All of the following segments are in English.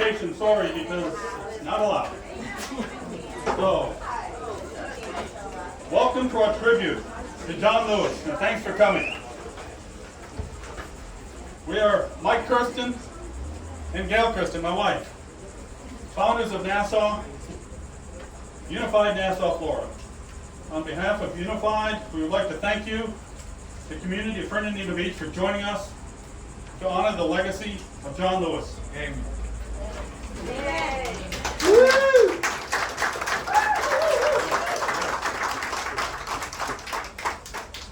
congregation, sorry, because it's not allowed. So, welcome to our tribute to John Lewis, and thanks for coming. We are Mike Kirsten and Gail Kirsten, my wife, founders of Nassau, Unified Nassau, Florida. On behalf of Unified, we would like to thank you, the community of Fernandina Beach, for joining us to honor the legacy of John Lewis. Amen. Yay. Woo!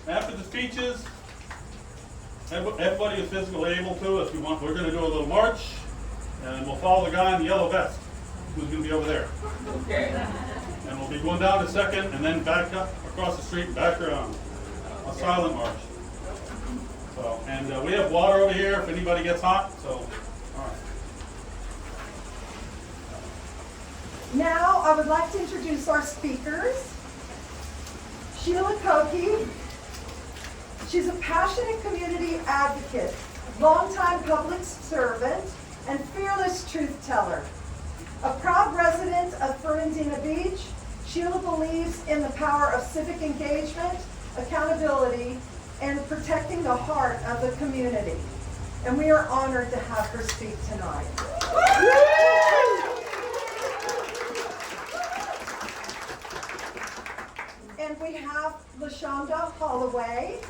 After the speeches, everybody is physically able to, if you want, we're going to do a little march, and we'll follow the guy in the yellow vest, who's going to be over there. Okay. And we'll be going down a second, and then back up across the street and back around. A silent march. So, and we have water over here if anybody gets hot. So, all right. Now I would like to introduce our speakers. Sheila Koki. She's a passionate community advocate, longtime public servant, and fearless truth teller. A proud resident of Fernandina Beach, Sheila believes in the power of civic engagement, accountability, and protecting the heart of the community. And we are honored to have her speak tonight. And we have LaShonda Holloway.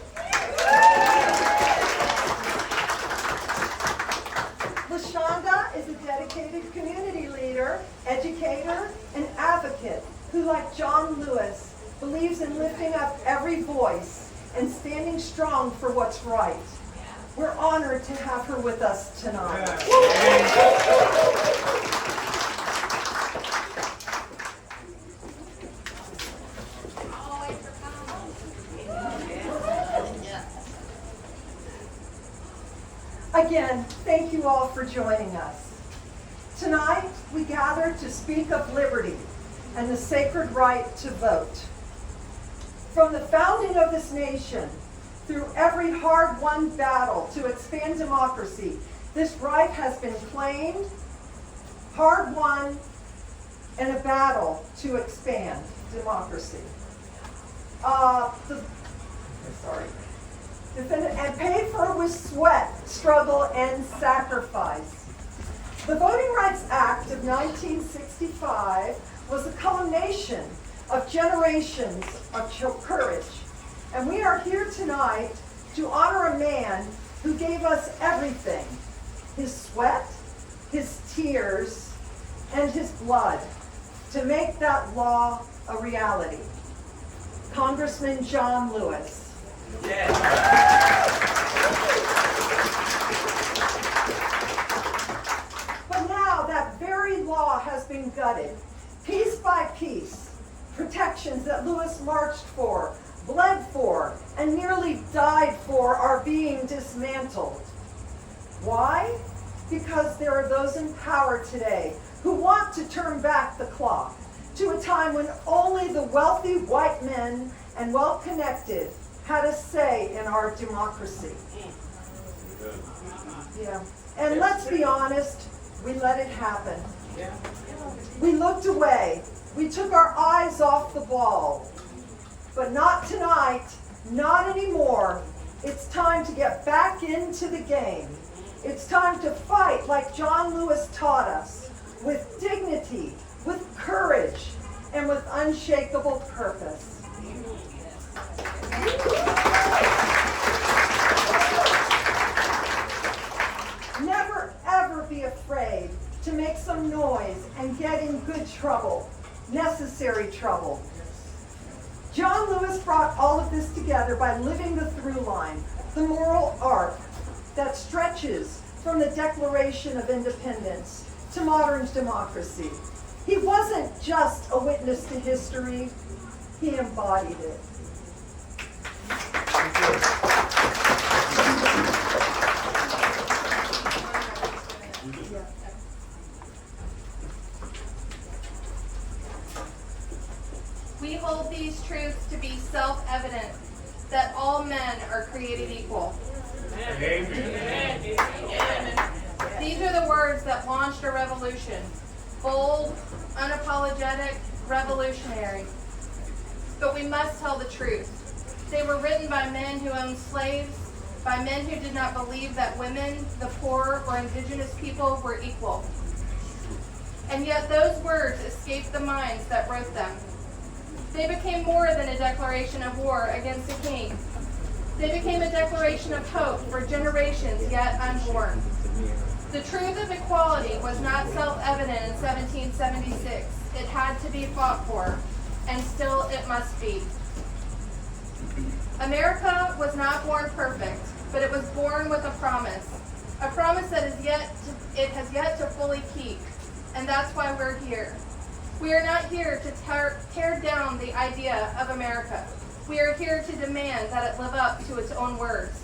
LaShonda is a dedicated community leader, educator, and advocate who, like John Lewis, believes in lifting up every voice and standing strong for what's right. We're honored to have her with us tonight. Again, thank you all for joining us. Tonight, we gather to speak of liberty and the sacred right to vote. From the founding of this nation, through every hard-won battle to expand democracy, this right has been claimed, hard-won, and a battle to expand democracy. And paid for with sweat, struggle, and sacrifice. The Voting Rights Act of 1965 was a culmination of generations of courage. And we are here tonight to honor a man who gave us everything: his sweat, his tears, and his blood to make that law a reality. Congressman John Lewis. But now that very law has been gutted, piece by piece. Protections that Lewis marched for, bled for, and nearly died for are being dismantled. Why? Because there are those in power today who want to turn back the clock to a time when only the wealthy white men and well-connected had a say in our democracy. Yeah. And let's be honest, we let it happen. We looked away. We took our eyes off the ball. But not tonight, not anymore. It's time to get back into the game. It's time to fight like John Lewis taught us, with dignity, with courage, and with unshakable purpose. Never ever be afraid to make some noise and get in good trouble, necessary trouble. John Lewis brought all of this together by living the through line, the moral arc that stretches from the Declaration of Independence to modern democracy. He wasn't just a witness to history, he embodied it. We hold these truths to be self-evident, that all men are created equal. Amen. Amen. These are the words that launched a revolution. Bold, unapologetic, revolutionary. But we must tell the truth. They were written by men who owned slaves, by men who did not believe that women, the poor, or indigenous people were equal. And yet those words escaped the minds that wrote them. They became more than a declaration of war against a king. They became a declaration of hope for generations yet unborn. The truth of equality was not self-evident in 1776. It had to be fought for, and still it must be. America was not born perfect, but it was born with a promise that it has yet to fully keep, and that's why we're here. We are not here to tear down the idea of America. We are here to demand that it live up to its own words.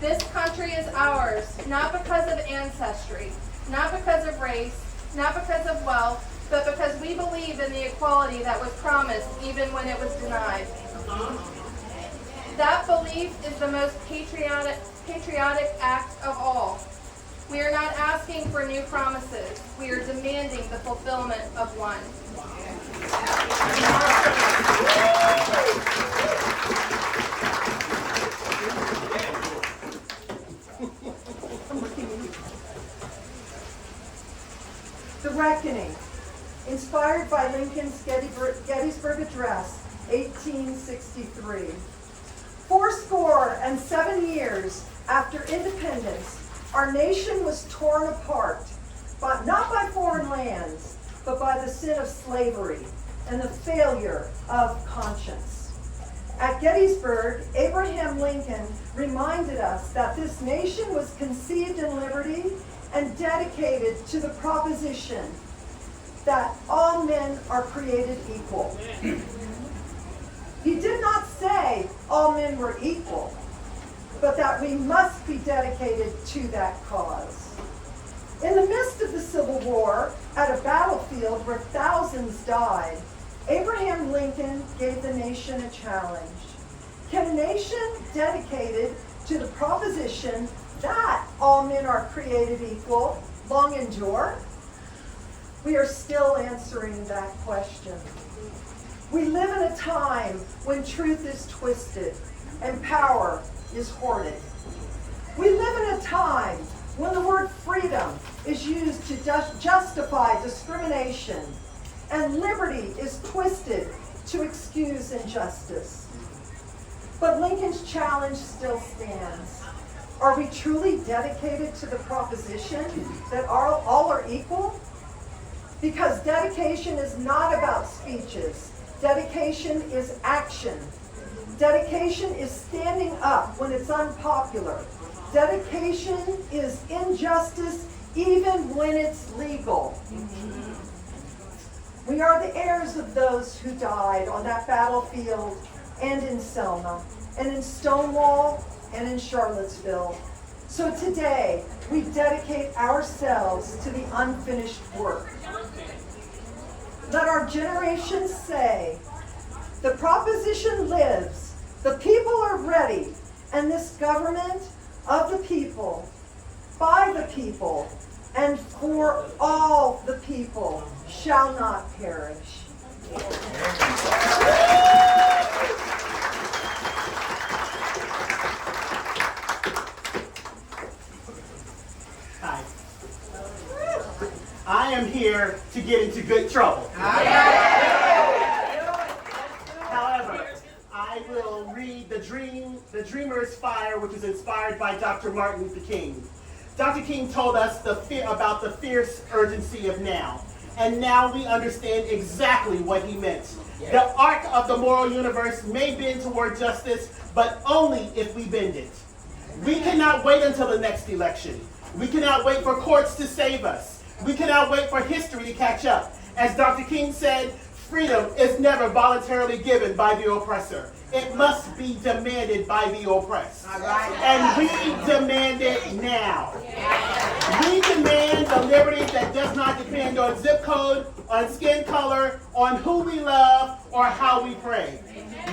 This country is ours, not because of ancestry, not because of race, not because of wealth, but because we believe in the equality that was promised even when it was denied. That belief is the most patriotic act of all. We are not asking for new promises. We are demanding the fulfillment of one. The Reckoning, inspired by Lincoln's Gettysburg Address, 1863. 77 years after independence, our nation was torn apart, but not by foreign lands, but by the sin of slavery and the failure of conscience. At Gettysburg, Abraham Lincoln reminded us that this nation was conceived in liberty and dedicated to the proposition that all men are created equal. He did not say all men were equal, but that we must be dedicated to that cause. In the midst of the Civil War, at a battlefield where thousands died, Abraham Lincoln gave the nation a challenge. Can a nation dedicated to the proposition that all men are created equal long endure? We are still answering that question. We live in a time when truth is twisted and power is hoarded. We live in a time when the word freedom is used to justify discrimination and liberty is twisted to excuse injustice. But Lincoln's challenge still stands. Are we truly dedicated to the proposition that all are equal? Because dedication is not about speeches. Dedication is action. Dedication is standing up when it's unpopular. Dedication is injustice even when it's legal. We are the heirs of those who died on that battlefield and in Selma and in Stonewall and in Charlottesville. So today, we dedicate ourselves to the unfinished work. Let our generation say, the proposition lives, the people are ready, and this government of the people, by the people, and for all the people shall not perish. Hi. I am here to get into good trouble. However, I will read The Dreamer's Fire, which is inspired by Dr. Martin Luther King. Dr. King told us about the fierce urgency of now. And now we understand exactly what he meant. The arc of the moral universe may bend toward justice, but only if we bend it. We cannot wait until the next election. We cannot wait for courts to save us. We cannot wait for history to catch up. As Dr. King said, freedom is never voluntarily given by the oppressor. It must be demanded by the oppressed. And we demand it now. We demand the liberty that does not depend on zip code, on skin color, on who we love, or how we pray.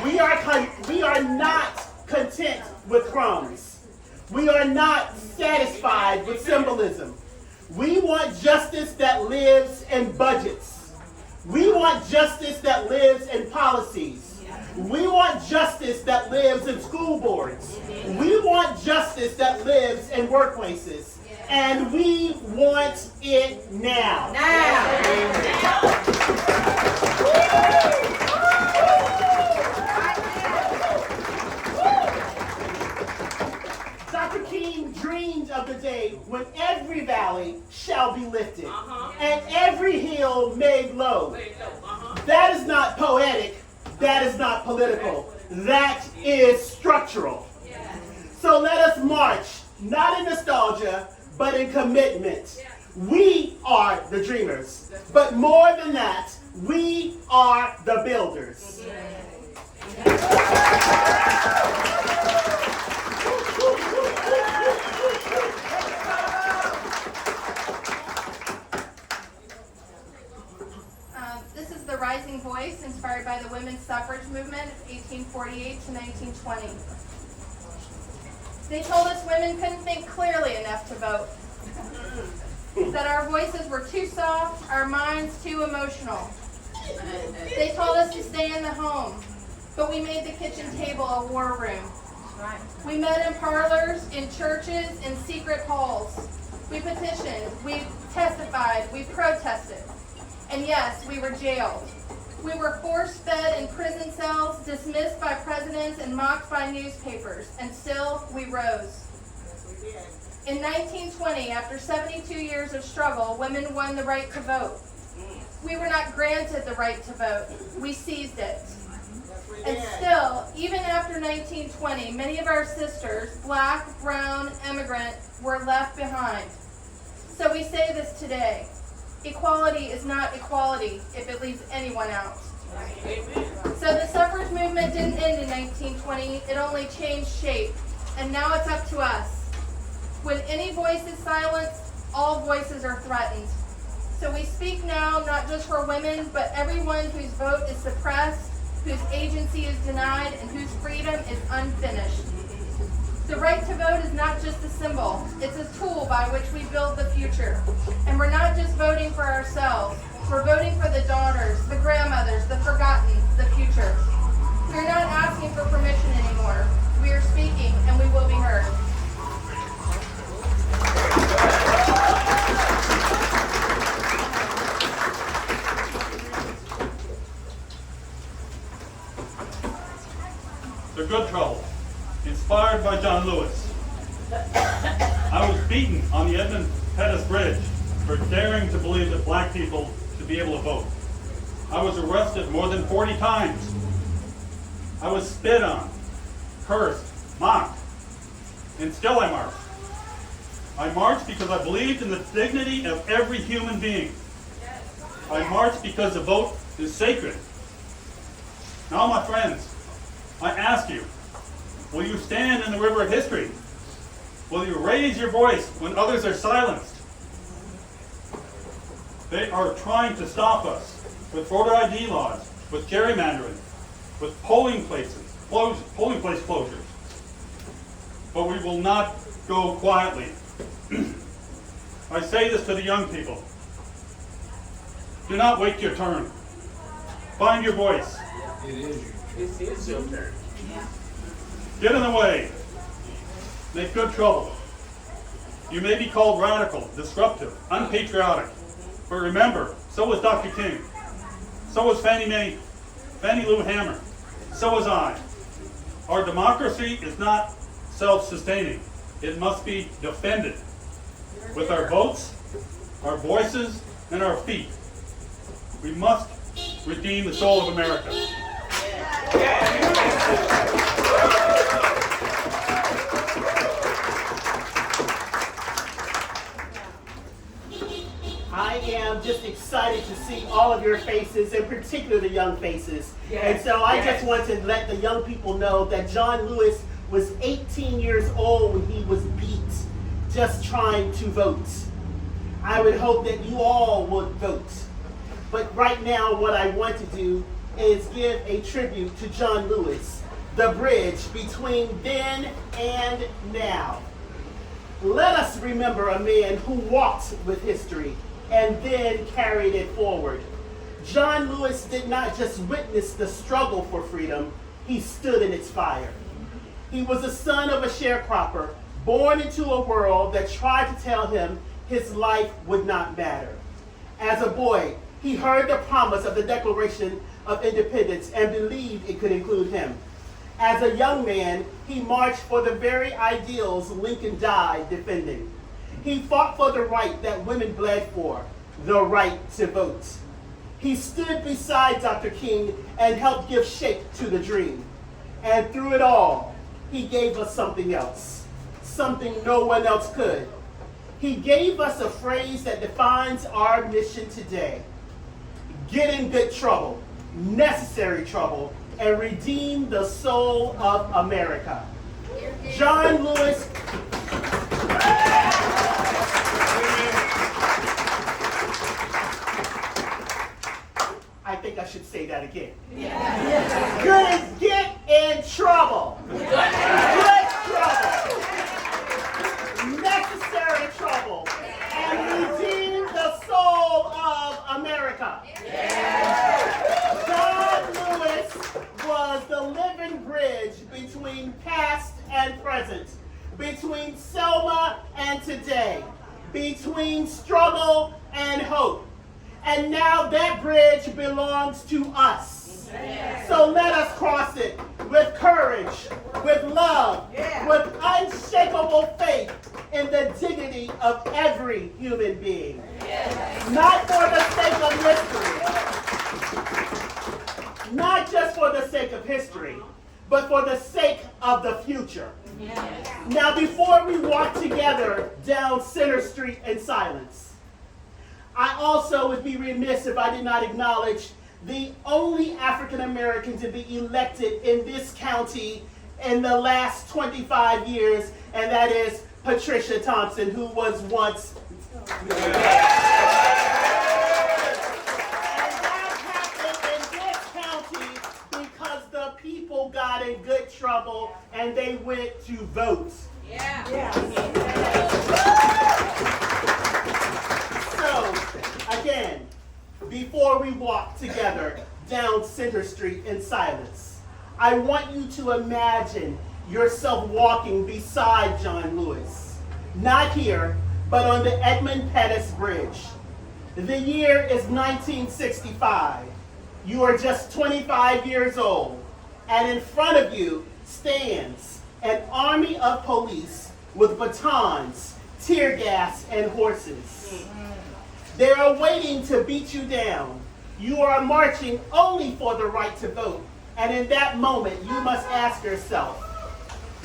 We are not content with crumbs. We are not satisfied with symbolism. We want justice that lives in budgets. We want justice that lives in policies. We want justice that lives in school boards. We want justice that lives in workplaces. And we want it now. Dr. King dreamed of the day when every valley shall be lifted and every hill made low. That is not poetic. That is not political. That is structural. So let us march, not in nostalgia, but in commitment. We are the dreamers. But more than that, we are the builders. This is the Rising Voice, inspired by the women's suffrage movement of 1848 to 1920. They told us women couldn't think clearly enough to vote. That our voices were too soft, our minds too emotional. They told us to stay in the home, but we made the kitchen table a war room. We met in parlors, in churches, in secret halls. We petitioned, we testified, we protested. And yes, we were jailed. We were force-fed in prison cells, dismissed by presidents, and mocked by newspapers. And still, we rose. In 1920, after 72 years of struggle, women won the right to vote. We were not granted the right to vote. We seized it. And still, even after 1920, many of our sisters, black, brown, immigrant, were left behind. So we say this today. Equality is not equality if it leaves anyone out. So the suffrage movement didn't end in 1920, it only changed shape. And now it's up to us. When any voice is silenced, all voices are threatened. So we speak now not just for women, but everyone whose vote is suppressed, whose agency is denied, and whose freedom is unfinished. The right to vote is not just a symbol, it's a tool by which we build the future. And we're not just voting for ourselves, we're voting for the daughters, the grandmothers, the forgotten, the future. We're not asking for permission anymore. We are speaking, and we will be heard. The Good Trouble, inspired by John Lewis. I was beaten on the Edmund Pettus Bridge for daring to believe that black people should be able to vote. I was arrested more than 40 times. I was spit on, cursed, mocked, and still I marched. I marched because I believed in the dignity of every human being. I marched because the vote is sacred. Now, my friends, I ask you, will you stand in the river of history? Will you raise your voice when others are silenced? They are trying to stop us with voter ID laws, with gerrymandering, with polling place closures. But we will not go quietly. I say this to the young people. Do not wait your turn. Find your voice. It is your turn. Get in the way. Make good trouble. You may be called radical, disruptive, unpatriotic. But remember, so was Dr. King. So was Fannie Lou Hamer. So was I. Our democracy is not self-sustaining. It must be defended with our votes, our voices, and our feet. We must redeem the soul of America. I am just excited to see all of your faces, in particular the young faces. And so I just want to let the young people know that John Lewis was 18 years old when he was beat just trying to vote. I would hope that you all would vote. But right now what I want to do is give a tribute to John Lewis, the bridge between then and now. Let us remember a man who walked with history and then carried it forward. John Lewis did not just witness the struggle for freedom, he stood in its fire. He was the son of a sharecropper, born into a world that tried to tell him his life would not matter. As a boy, he heard the promise of the Declaration of Independence and believed it could include him. As a young man, he marched for the very ideals Lincoln died defending. He fought for the right that women bled for, the right to vote. He stood beside Dr. King and helped give shape to the dream. And through it all, he gave us something else, something no one else could. He gave us a phrase that defines our mission today. Get in good trouble, necessary trouble, and redeem the soul of America. John Lewis. I think I should say that again. Good as get in trouble. Good trouble. Necessary trouble. And redeem the soul of America. John Lewis was the living bridge between past and present, between Selma and today, between struggle and hope. And now that bridge belongs to us. So let us cross it with courage, with love, with unshakable faith in the dignity of every human being. Not for the sake of history, not just for the sake of history, but for the sake of the future. Now, before we walk together down Center Street in silence, I also would be remiss if I did not acknowledge the only African American to be elected in this county in the last 25 years, and that is Patricia Thompson, who was once. And that happened in this county because the people got in good trouble and they went to vote. So, again, before we walk together down Center Street in silence, I want you to imagine yourself walking beside John Lewis. Not here, but on the Edmund Pettus Bridge. The year is 1965. You are just 25 years old, and in front of you stands an army of police with batons, tear gas, and horses. They are waiting to beat you down. You are marching only for the right to vote. And in that moment, you must ask yourself,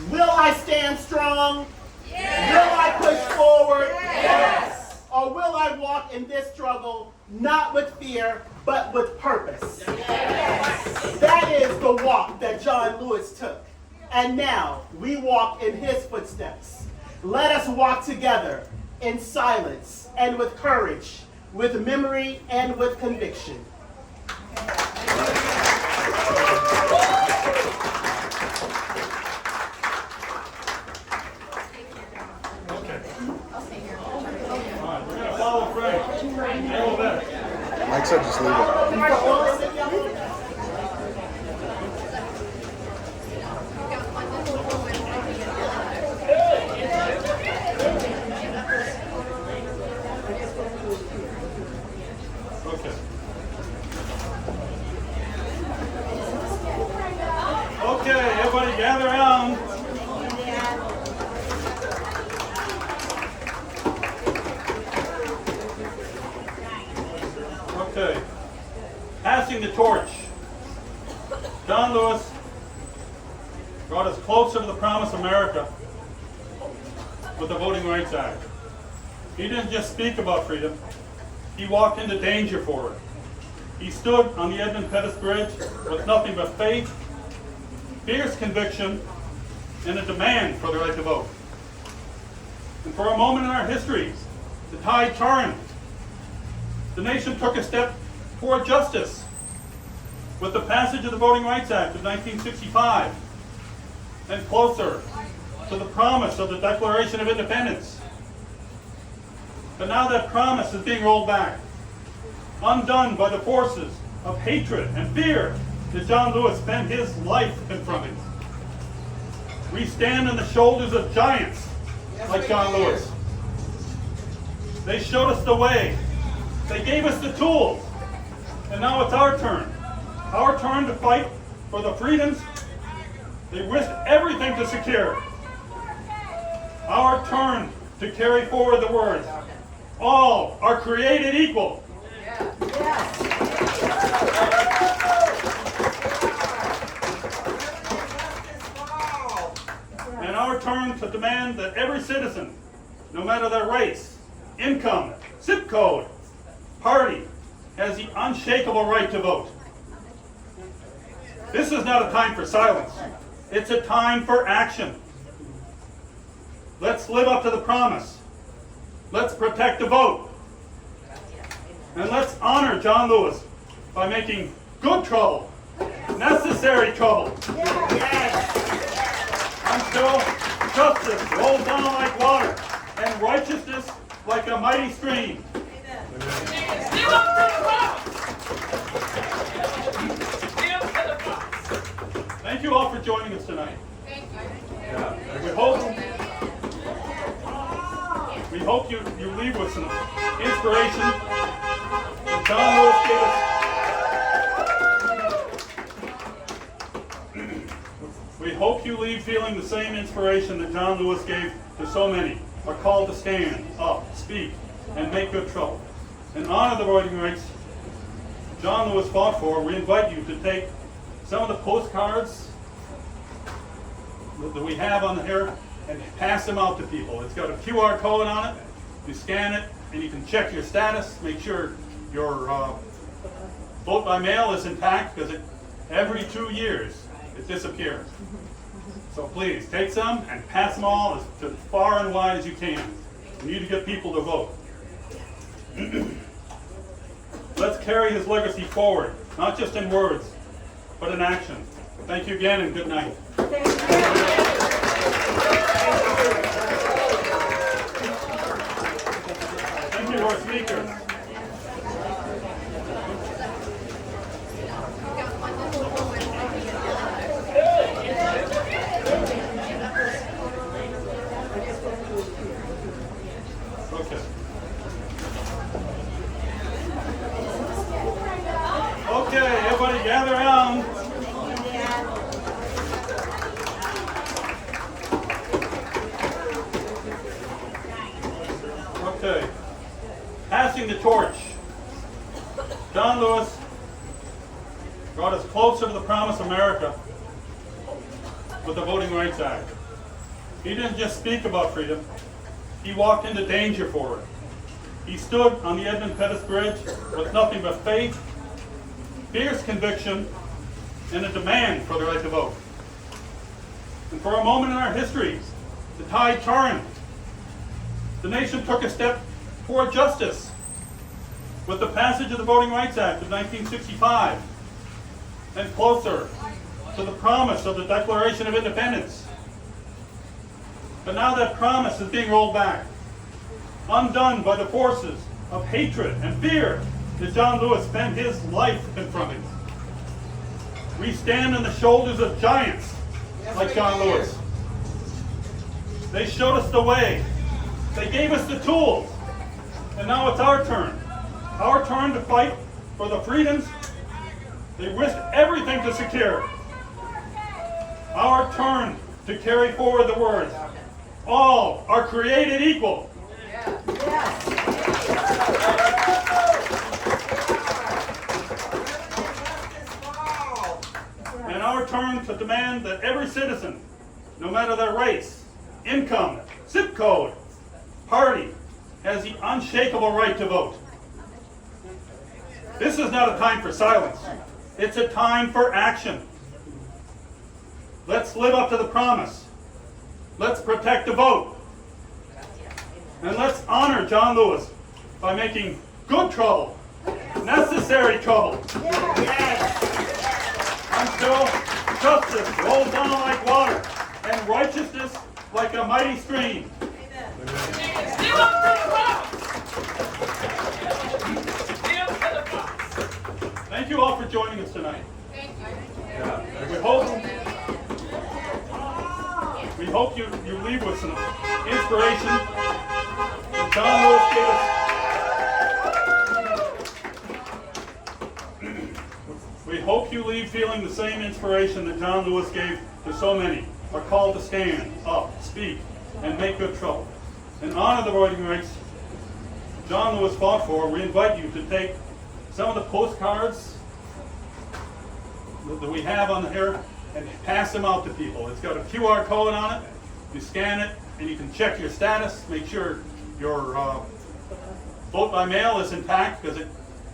will I stand strong? Yes. Will I push forward? Yes. Or will I walk in this struggle not with fear, but with purpose? Yes. That is the walk that John Lewis took. And now we walk in his footsteps. Let us walk together in silence and with courage, with memory and with conviction. Mike said just leave it. Okay, everybody gather around. Okay. Passing the torch. John Lewis brought us closer to the promised America with the Voting Rights Act. He didn't just speak about freedom, he walked into danger for it. He stood on the Edmund Pettus Bridge with nothing but faith, fierce conviction, and a demand for the right to vote. And for a moment in our history, the tide turned. The nation took a step toward justice with the passage of the Voting Rights Act of 1965, and closer to the promise of the Declaration of Independence. But now that promise is being rolled back, undone by the forces of hatred and fear that John Lewis spent his life confronting. We stand on the shoulders of giants like John Lewis. They showed us the way. They gave us the tools. And now it's our turn. Our turn to fight for the freedoms they risked everything to secure. Our turn to carry forward the words, all are created equal. And our turn to demand that every citizen, no matter their race, income, zip code, party, has the unshakable right to vote. This is not a time for silence. It's a time for action. Let's live up to the promise. Let's protect the vote. And let's honor John Lewis by making good trouble, necessary trouble, until justice rolls down like water and righteousness like a mighty stream. Thank you all for joining us tonight. Thank you. We hope you leave with some inspiration that John Lewis gave us. We hope you leave feeling the same inspiration that John Lewis gave to so many. A call to stand up, speak, and make good trouble. In honor of the voting rights John Lewis fought for, we invite you to take some of the postcards that we have on here and pass them out to people. It's got a QR code on it. You scan it and you can check your status, make sure your vote by mail is intact, because every 2 years it disappears. So please take some and pass them all as far and wide as you can. We need to get people to vote. Let's carry his legacy forward, not just in words, but in action. Thank you again and good night. Thank you to our speakers. Okay, everybody gather around. Okay, passing the torch. John Lewis brought us closer to the promised America with the Voting Rights Act. He didn't just speak about freedom, he walked into danger for it. He stood on the Edmund Pettus Bridge with nothing but faith, fierce conviction, and a demand for the right to vote. And for a moment in our history, the tide turned. The nation took a step toward justice with the passage of the Voting Rights Act of 1965, and closer to the promise of the Declaration of Independence. But now that promise is being rolled back, undone by the forces of hatred and fear that John Lewis spent his life confronting. We stand on the shoulders of giants like John Lewis. They showed us the way. They gave us the tools. And now it's our turn. Our turn to fight for the freedoms they risked everything to secure. Our turn to carry forward the words, all are created equal. And our turn to demand that every citizen, no matter their race, income, zip code, party, has the unshakable right to vote. This is not a time for silence. It's a time for action. Let's live up to the promise. Let's protect the vote. And let's honor John Lewis by making good trouble, necessary trouble, until justice rolls down like water and righteousness like a mighty stream. Still up to the box! Still to the box! Thank you all for joining us tonight. Thank you. We hope you leave with some inspiration that John Lewis gave us. We hope you leave feeling the same inspiration that John Lewis gave to so many. A call to stand up, speak, and make good trouble. In honor of the voting rights John Lewis fought for, we invite you to take some of the postcards that we have on here and pass them out to people. It's got a QR code on it. You scan it and you can check your status, make sure your vote by mail is intact, because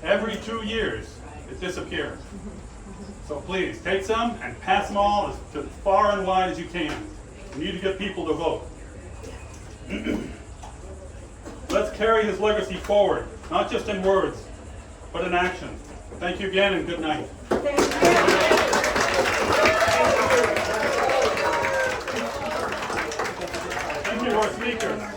every 2 years it disappears. So please take some and pass them all as far and wide as you can. We need to get people to vote. Let's carry his legacy forward, not just in words, but in action. Thank you again and good night. Thank you. Thank you, our speakers.